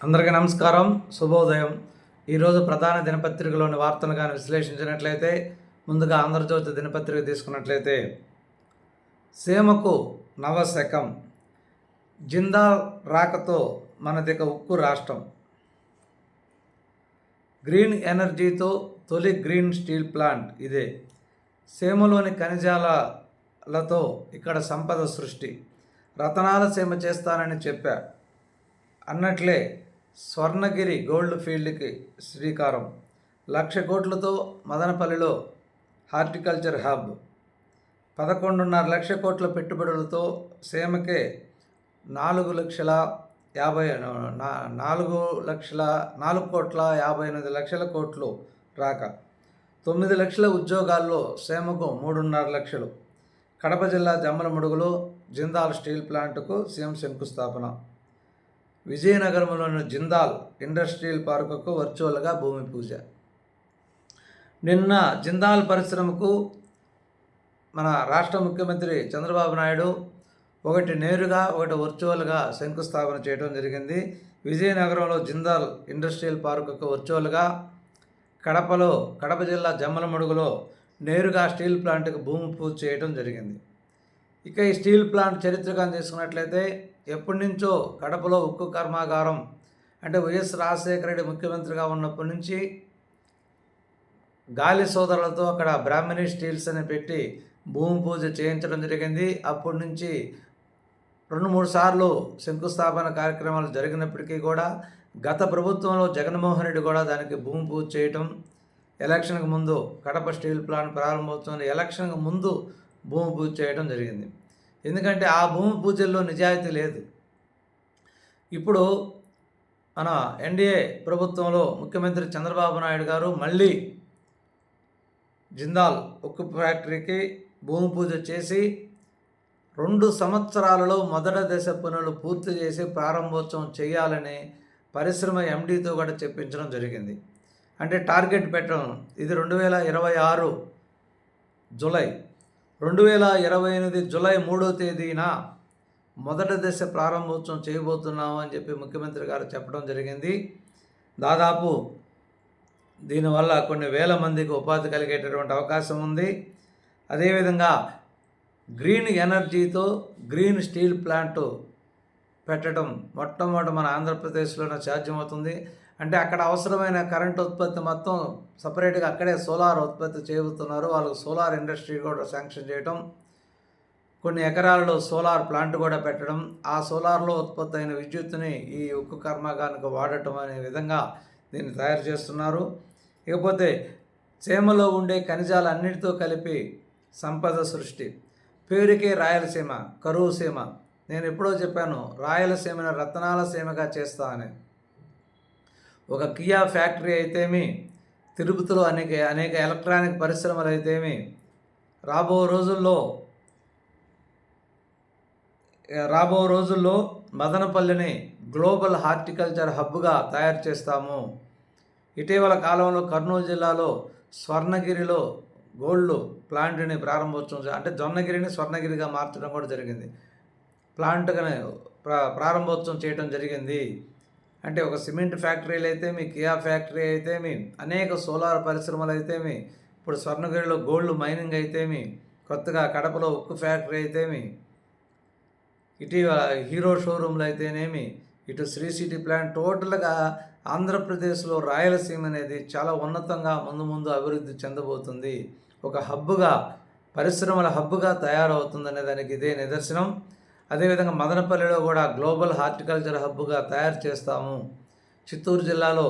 అందరికీ నమస్కారం, శుభోదయం. ఈరోజు ప్రధాన దినపత్రికలోని వార్తలు కానీ విశ్లేషించినట్లయితే, ముందుగా ఆంధ్రజ్యోతి దినపత్రిక తీసుకున్నట్లయితే, సీమకు నవశకం, జిందాల్ రాకతో మనదిక ఉక్కు రాష్ట్రం, గ్రీన్ ఎనర్జీతో తొలి గ్రీన్ స్టీల్ ప్లాంట్ ఇదే, సీమలోని ఖనిజాలతో ఇక్కడ సంపద సృష్టి, రతనాల సీమ చేస్తానని చెప్పా అన్నట్లే స్వర్ణగిరి గోల్డ్ ఫీల్డ్కి శ్రీకారం, 1,00,000 కోట్లతో మదనపల్లిలో హార్టికల్చర్ హబ్, 11.5 లక్షల కోట్ల పెట్టుబడులతో సీమకే 4,58 కోట్లు రాక, 9 లక్షల ఉద్యోగాల్లో సీమకు 3.5 లక్షలు. కడప జిల్లా జమ్మలమడుగులో జిందాల్ స్టీల్ ప్లాంటుకు సీఎం శంకుస్థాపన, విజయనగరంలోని జిందాల్ ఇండస్ట్రియల్ పార్కుకు వర్చువల్గా భూమి పూజ. నిన్న జిందాల్ పరిశ్రమకు మన రాష్ట్ర ముఖ్యమంత్రి చంద్రబాబు నాయుడు ఒకటి నేరుగా ఒకటి వర్చువల్గా శంకుస్థాపన చేయడం జరిగింది. విజయనగరంలో జిందాల్ ఇండస్ట్రియల్ పార్కుకు వర్చువల్గా, కడప జిల్లా జమ్మలమడుగులో నేరుగా స్టీల్ ప్లాంట్కు భూమి పూజ చేయడం జరిగింది. ఇక ఈ స్టీల్ ప్లాంట్ చరిత్రగా తీసుకున్నట్లయితే, ఎప్పటి నుంచో కడపలో ఉక్కు కర్మాగారం అంటే వైఎస్ రాజశేఖర రెడ్డి ముఖ్యమంత్రిగా ఉన్నప్పటి నుంచి గాలి సోదరులతో అక్కడ బ్రాహ్మణి స్టీల్స్ అని పెట్టి భూమి పూజ చేయించడం జరిగింది. అప్పటి నుంచి 2-3 సార్లు శంకుస్థాపన కార్యక్రమాలు జరిగినప్పటికీ కూడా గత ప్రభుత్వంలో జగన్మోహన్ రెడ్డి కూడా దానికి భూమి పూజ చేయటం, ఎలక్షన్కి ముందు కడప స్టీల్ ప్లాంట్ ప్రారంభోత్సవం ఎలక్షన్కి ముందు భూమి పూజ చేయడం జరిగింది. ఎందుకంటే ఆ భూమి పూజల్లో నిజాయితీ లేదు. ఇప్పుడు మన ఎన్డీఏ ప్రభుత్వంలో ముఖ్యమంత్రి చంద్రబాబు నాయుడు గారు మళ్ళీ జిందాల్ ఉక్కు ఫ్యాక్టరీకి భూమి పూజ చేసి 2 సంవత్సరాలలో మొదటి దశ పనులు పూర్తి చేసి ప్రారంభోత్సవం చేయాలని పరిశ్రమ ఎండీతో కూడా చెప్పించడం జరిగింది. అంటే టార్గెట్ పెట్టడం, ఇది 2026 జూలై, 2028 జూలై 3వ తేదీన మొదటి దశ ప్రారంభోత్సవం చేయబోతున్నాము అని చెప్పి ముఖ్యమంత్రి గారు చెప్పడం జరిగింది. దాదాపు దీనివల్ల కొన్ని వేల మందికి ఉపాధి కలిగేటటువంటి అవకాశం ఉంది. అదేవిధంగా గ్రీన్ ఎనర్జీతో గ్రీన్ స్టీల్ ప్లాంట్ పెట్టడం మొట్టమొదటి మన ఆంధ్రప్రదేశ్లోనే సాధ్యమవుతుంది. అంటే అక్కడ అవసరమైన కరెంటు ఉత్పత్తి మొత్తం సపరేట్గా అక్కడే సోలార్ ఉత్పత్తి చేయబోతున్నారు. వాళ్ళకు సోలార్ ఇండస్ట్రీ కూడా శాంక్షన్ చేయటం, కొన్ని ఎకరాలలో సోలార్ ప్లాంట్ కూడా పెట్టడం, ఆ సోలార్లో ఉత్పత్తి అయిన విద్యుత్తుని ఈ ఉక్కు కర్మాగారానికి వాడటం అనే విధంగా దీన్ని తయారు చేస్తున్నారు. ఇకపోతే సీమలో ఉండే ఖనిజాలన్నిటితో కలిపి సంపద సృష్టి, పేరుకే రాయలసీమ, కరువు సీమ. నేను ఎప్పుడో చెప్పాను, రాయలసీమను రత్నాల సీమగా చేస్తా అని. ఒక కియా ఫ్యాక్టరీ అయితేమి, తిరుపతిలో అనేక ఎలక్ట్రానిక్ పరిశ్రమలు అయితేమి, రాబో రోజుల్లో మదనపల్లిని గ్లోబల్ హార్టికల్చర్ హబ్గా తయారు చేస్తాము. ఇటీవల కాలంలో కర్నూలు జిల్లాలో స్వర్ణగిరిలో గోల్డ్ ప్లాంట్ని ప్రారంభోత్సవం, అంటే జొన్నగిరిని స్వర్ణగిరిగా మార్చడం కూడా జరిగింది. ప్లాంట్ని ప్రారంభోత్సవం చేయడం జరిగింది. అంటే ఒక సిమెంట్ ఫ్యాక్టరీలు అయితేమి, కియా ఫ్యాక్టరీ అయితేమి, అనేక సోలార్ పరిశ్రమలు అయితేమి, ఇప్పుడు స్వర్ణగిరిలో గోల్డ్ మైనింగ్ అయితేమి, కొత్తగా కడపలో ఉక్కు ఫ్యాక్టరీ అయితేమి, ఇటీవల హీరో షోరూమ్లు అయితేనేమి, ఇటు శ్రీ సిటీ ప్లాంట్, టోటల్గా ఆంధ్రప్రదేశ్లో రాయలసీమ అనేది చాలా ఉన్నతంగా ముందు అభివృద్ధి చెందబోతుంది. ఒక హబ్బుగా, పరిశ్రమల హబ్బుగా తయారవుతుందనే దానికి ఇదే నిదర్శనం. అదేవిధంగా మదనపల్లిలో కూడా గ్లోబల్ హార్టికల్చర్ హబ్గా తయారు చేస్తాము. చిత్తూరు జిల్లాలో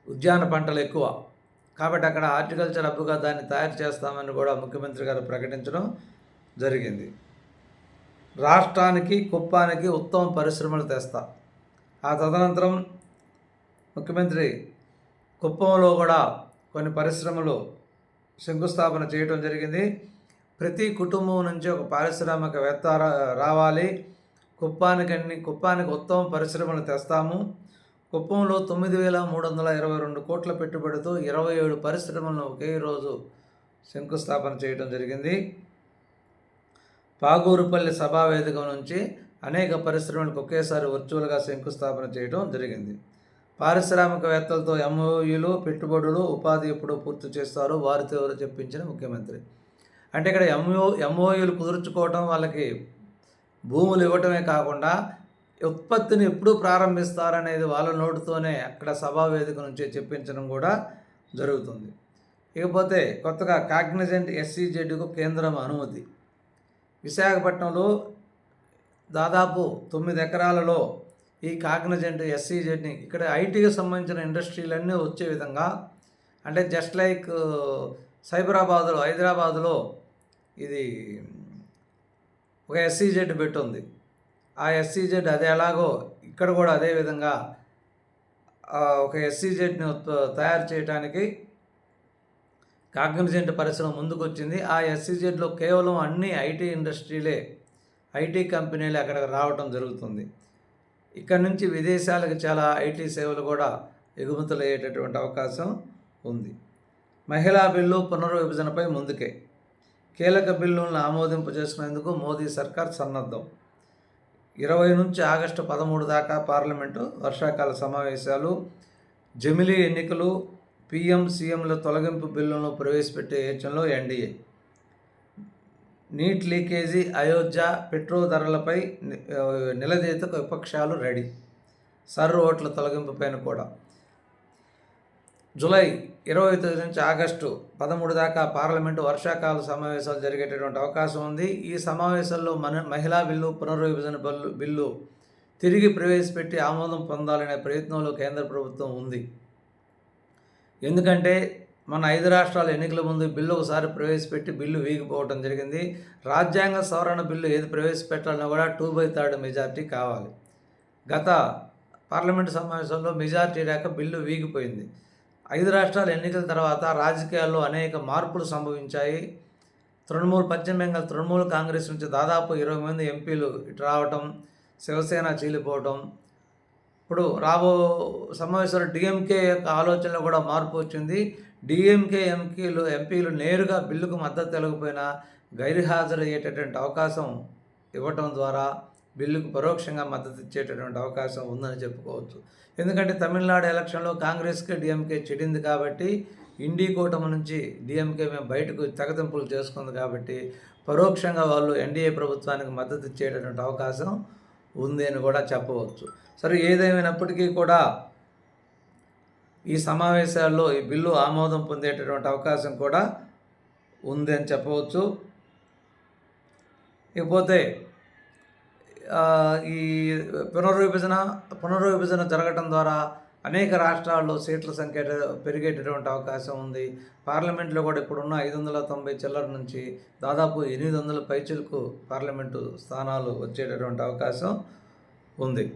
ఉద్యాన పంటలు ఎక్కువ కాబట్టి అక్కడ హార్టికల్చర్ హబ్గా దాన్ని తయారు చేస్తామని కూడా ముఖ్యమంత్రి గారు ప్రకటించడం జరిగింది. రాష్ట్రానికి, కుప్పానికి ఉత్తమ పరిశ్రమలు తెస్తా. ఆ తదనంతరం ముఖ్యమంత్రి కుప్పంలో కూడా కొన్ని పరిశ్రమలు శంకుస్థాపన చేయడం జరిగింది. ప్రతి కుటుంబం నుంచి ఒక పారిశ్రామికవేత్త రావాలి. కుప్పానికి ఉత్తమ పరిశ్రమలు తెస్తాము. కుప్పంలో 9,322 కోట్ల పెట్టుబడితో 27 పరిశ్రమలను ఒకే రోజు శంకుస్థాపన చేయడం జరిగింది. పాగూరుపల్లి సభావేదిక నుంచి అనేక పరిశ్రమలకు ఒకేసారి వర్చువల్గా శంకుస్థాపన చేయడం జరిగింది. పారిశ్రామికవేత్తలతో ఎంఓయూలు, పెట్టుబడులు, ఉపాధి ఎప్పుడో పూర్తి చేస్తారో వారితో ఎవరు చెప్పించిన ముఖ్యమంత్రి. అంటే ఇక్కడ ఎంఓయూలు కుదుర్చుకోవటం, వాళ్ళకి భూములు ఇవ్వటమే కాకుండా ఉత్పత్తిని ఎప్పుడు ప్రారంభిస్తారనేది వాళ్ళ నోటితోనే అక్కడ సభావేదిక నుంచి చెప్పించడం కూడా జరుగుతుంది. ఇకపోతే కొత్తగా కాగ్నిజెంట్ ఎస్సీజెడ్కు కేంద్రం అనుమతి. విశాఖపట్నంలో దాదాపు 9 ఎకరాలలో ఈ కాగ్నిజెంట్ ఎస్సీజెడ్ని ఇక్కడ ఐటీకి సంబంధించిన ఇండస్ట్రీలన్నీ వచ్చే విధంగా, అంటే జస్ట్ లైక్ సైబరాబాద్లో, హైదరాబాద్లో ఇది ఒక ఎస్సీజెడ్ పెట్టుంది. ఆ ఎస్సీజెడ్ అది ఎలాగో ఇక్కడ కూడా అదేవిధంగా ఒక ఎస్సీజెడ్ని తయారు చేయడానికి కాగ్నిజెంట్ పరిశ్రమ ముందుకు వచ్చింది. ఆ ఎస్సీజెడ్లో కేవలం అన్ని ఐటీ ఇండస్ట్రీలే, ఐటీ కంపెనీలు అక్కడికి రావడం జరుగుతుంది. ఇక్కడ నుంచి విదేశాలకు చాలా ఐటీ సేవలు కూడా ఎగుమతులు అయ్యేటటువంటి అవకాశం ఉంది. మహిళా బిల్లు పునర్విభజనపై ముందుకే కీలక బిల్లులను ఆమోదింపు చేసుకునేందుకు మోదీ సర్కార్ సన్నద్ధం. 20 నుంచి ఆగస్టు 13 దాకా పార్లమెంటు వర్షాకాల సమావేశాలు, జమిలీ ఎన్నికలు, పీఎం సీఎంల తొలగింపు బిల్లులను ప్రవేశపెట్టే యోచనలో NDA. NEET leakage, Ayodhya, petrol ధరలపై నిలదీతకు విపక్షాలు రెడీ. సర్ర ఓట్ల తొలగింపు పైన కూడా జూలై 29 నుంచి ఆగస్టు 13 దాకా పార్లమెంటు వర్షాకాల సమావేశాలు జరిగేటటువంటి అవకాశం ఉంది. ఈ సమావేశాల్లో మహిళా బిల్లు, పునర్విభజన బిల్లు తిరిగి ప్రవేశపెట్టి ఆమోదం పొందాలనే ప్రయత్నంలో కేంద్ర ప్రభుత్వం ఉంది. ఎందుకంటే మన 5 రాష్ట్రాల ఎన్నికల ముందు బిల్లు ఒకసారి ప్రవేశపెట్టి బిల్లు వీగిపోవడం జరిగింది. రాజ్యాంగ సవరణ బిల్లు ఏది ప్రవేశపెట్టాలన్నా కూడా 2/3 మెజార్టీ కావాలి. గత పార్లమెంటు సమావేశంలో మెజార్టీ లేక బిల్లు వీగిపోయింది. 5 రాష్ట్రాల ఎన్నికల తర్వాత రాజకీయాల్లో అనేక మార్పులు సంభవించాయి. పశ్చిమ బెంగాల్ తృణమూల్ కాంగ్రెస్ నుంచి దాదాపు 20 మంది ఎంపీలు ఇటు రావటం, శివసేన చీలిపోవటం, ఇప్పుడు రాబో సమావేశంలో డిఎంకే యొక్క ఆలోచనలో కూడా మార్పు వచ్చింది. డిఎంకే ఎంపీలు నేరుగా బిల్లుకు మద్దతు తెలకపోయినా గైర్హాజరయ్యేటటువంటి అవకాశం ఇవ్వటం ద్వారా బిల్లుకు పరోక్షంగా మద్దతు ఇచ్చేటటువంటి అవకాశం ఉందని చెప్పుకోవచ్చు. ఎందుకంటే తమిళనాడు ఎలక్షన్లో కాంగ్రెస్కి డిఎంకే చెడింది కాబట్టి, ఇండీ కూటమి నుంచి డిఎంకే మేము బయటకు తెగతింపులు చేసుకుంది కాబట్టి పరోక్షంగా వాళ్ళు ఎన్డీఏ ప్రభుత్వానికి మద్దతు ఇచ్చేటటువంటి అవకాశం ఉంది అని కూడా చెప్పవచ్చు. సరే, ఏదేమైనప్పటికీ కూడా ఈ సమావేశాల్లో ఈ బిల్లు ఆమోదం పొందేటటువంటి అవకాశం కూడా ఉంది అని చెప్పవచ్చు. ఇకపోతే ఈ పునర్విభజన జరగటం ద్వారా అనేక రాష్ట్రాల్లో సీట్ల సంఖ్య పెరిగేటటువంటి అవకాశం ఉంది. పార్లమెంట్లో కూడా ఇప్పుడున్న 590 చిల్లర నుంచి దాదాపు 800 పైచిలకు పార్లమెంటు స్థానాలు వచ్చేటటువంటి అవకాశం ఉంది.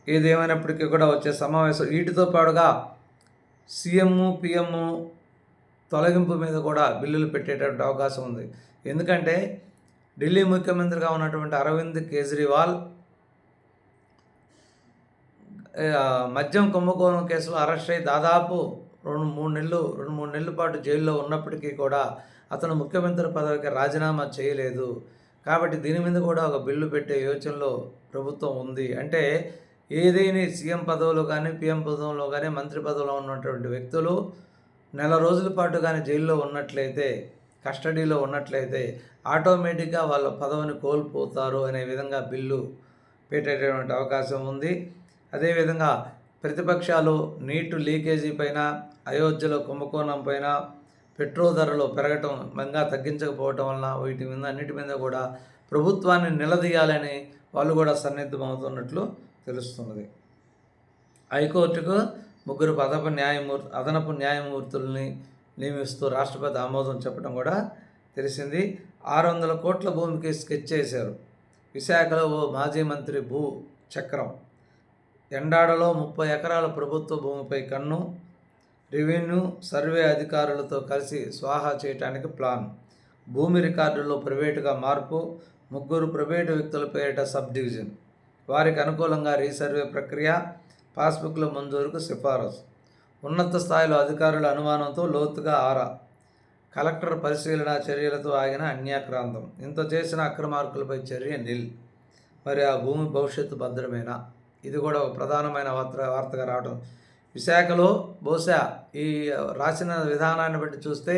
ఏదేమైనప్పటికీ కూడా వచ్చే సమావేశం వీటితో పాటుగా సీఎం, పిఎం తొలగింపు మీద కూడా బిల్లులు పెట్టేటటువంటి అవకాశం ఉంది. ఎందుకంటే ఢిల్లీ ముఖ్యమంత్రిగా ఉన్నటువంటి అరవింద్ కేజ్రీవాల్ మద్యం కుంభకోణం కేసులో అరెస్ట్ అయ్యి దాదాపు 2-3 నెలల పాటు జైల్లో ఉన్నప్పటికీ కూడా అతను ముఖ్యమంత్రి పదవికి రాజీనామా చేయలేదు. కాబట్టి దీని మీద కూడా ఒక బిల్లు పెట్టే యోచనలో ప్రభుత్వం ఉంది. అంటే ఏదైనా సీఎం పదవిలో కానీ, పిఎం పదవిలో కానీ, మంత్రి పదవిలో ఉన్నటువంటి వ్యక్తులు నెల రోజుల పాటు కానీ జైల్లో ఉన్నట్లయితే, కస్టడీలో ఉన్నట్లయితే ఆటోమేటిక్గా వాళ్ళ పదవిని కోల్పోతారు అనే విధంగా బిల్లు పెట్టేటటువంటి అవకాశం ఉంది. అదేవిధంగా ప్రతిపక్షాలు నీటు లీకేజీ పైన, అయోధ్యలో కుంభకోణం పైన, పెట్రోల్ ధరలు పెరగటం మంగా తగ్గించకపోవటం వలన వీటి మీద అన్నిటి మీద కూడా ప్రభుత్వాన్ని నిలదీయాలని వాళ్ళు కూడా సన్నిద్ధమవుతున్నట్లు తెలుస్తున్నది. హైకోర్టుకు 3 అదనపు న్యాయమూర్తుల్ని నియమిస్తూ రాష్ట్రపతి ఆమోదం చెప్పడం కూడా తెలిసింది. 600 కోట్ల భూమికి స్కెచ్ చేశారు. విశాఖలో ఓ మాజీ మంత్రి భూ చక్రం. ఎండాడలో 30 ఎకరాల ప్రభుత్వ భూమిపై కన్ను. రెవెన్యూ సర్వే అధికారులతో కలిసి స్వాహా చేయడానికి ప్లాన్. భూమి రికార్డుల్లో ప్రైవేటుగా మార్పు. 3 ప్రైవేటు వ్యక్తుల పేరిట సబ్ డివిజన్. వారికి అనుకూలంగా రీసర్వే ప్రక్రియ. పాస్బుక్ల మంజూరుకు సిఫారసు. ఉన్నత స్థాయిలో అధికారుల అనుమానంతో లోతుగా ఆరా. కలెక్టర్ పరిశీలన చర్యలతో ఆగిన అన్యాక్రాంతం. ఇంత చేసిన అక్రమార్కులపై చర్య నిల్. మరి ఆ భూమి భవిష్యత్తు భద్రమేనా? ఇది కూడా ఒక ప్రధానమైన వార్తగా రావడం. విశాఖలో బహుశా ఈ రాసిన విధానాన్ని బట్టి చూస్తే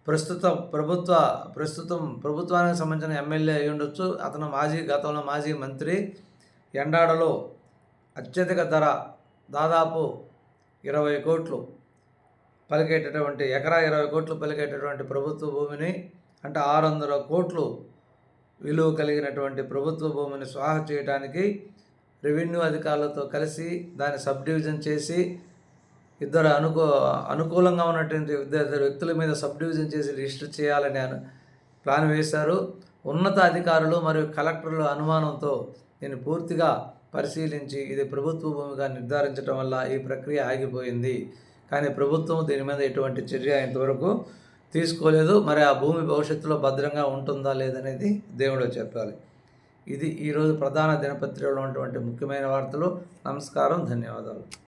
ప్రస్తుతం ప్రభుత్వానికి సంబంధించిన ఎమ్మెల్యే అయి ఉండొచ్చు. అతను గతంలో మాజీ మంత్రి. ఎండాడలో అత్యధిక ధర దాదాపు 20 కోట్లు పలికేటటువంటి ఎకరా 20 కోట్లు పలికేటటువంటి ప్రభుత్వ భూమిని, అంటే 600 కోట్లు విలువ కలిగినటువంటి ప్రభుత్వ భూమిని స్వాహా చేయడానికి రెవెన్యూ అధికారులతో కలిసి దాన్ని సబ్ డివిజన్ చేసి ఇద్దరు అనుకూలంగా ఉన్నటువంటి ఇద్దరు వ్యక్తుల మీద సబ్ డివిజన్ చేసి రిజిస్టర్ చేయాలని ప్లాన్ వేశారు. ఉన్నత అధికారులు మరియు కలెక్టర్ల అనుమానంతో దీన్ని పూర్తిగా పరిశీలించి ఇది ప్రభుత్వ భూమిగా నిర్ధారించడం వల్ల ఈ ప్రక్రియ ఆగిపోయింది. కానీ ప్రభుత్వం దీని మీద ఎటువంటి చర్య ఇంతవరకు తీసుకోలేదు. మరి ఆ భూమి భవిష్యత్తులో భద్రంగా ఉంటుందా లేదనేది దేవుడే చెప్పాలి. ఇది ఈరోజు ప్రధాన దినపత్రికలో ఉన్నటువంటి ముఖ్యమైన వార్తలు. నమస్కారం, ధన్యవాదాలు.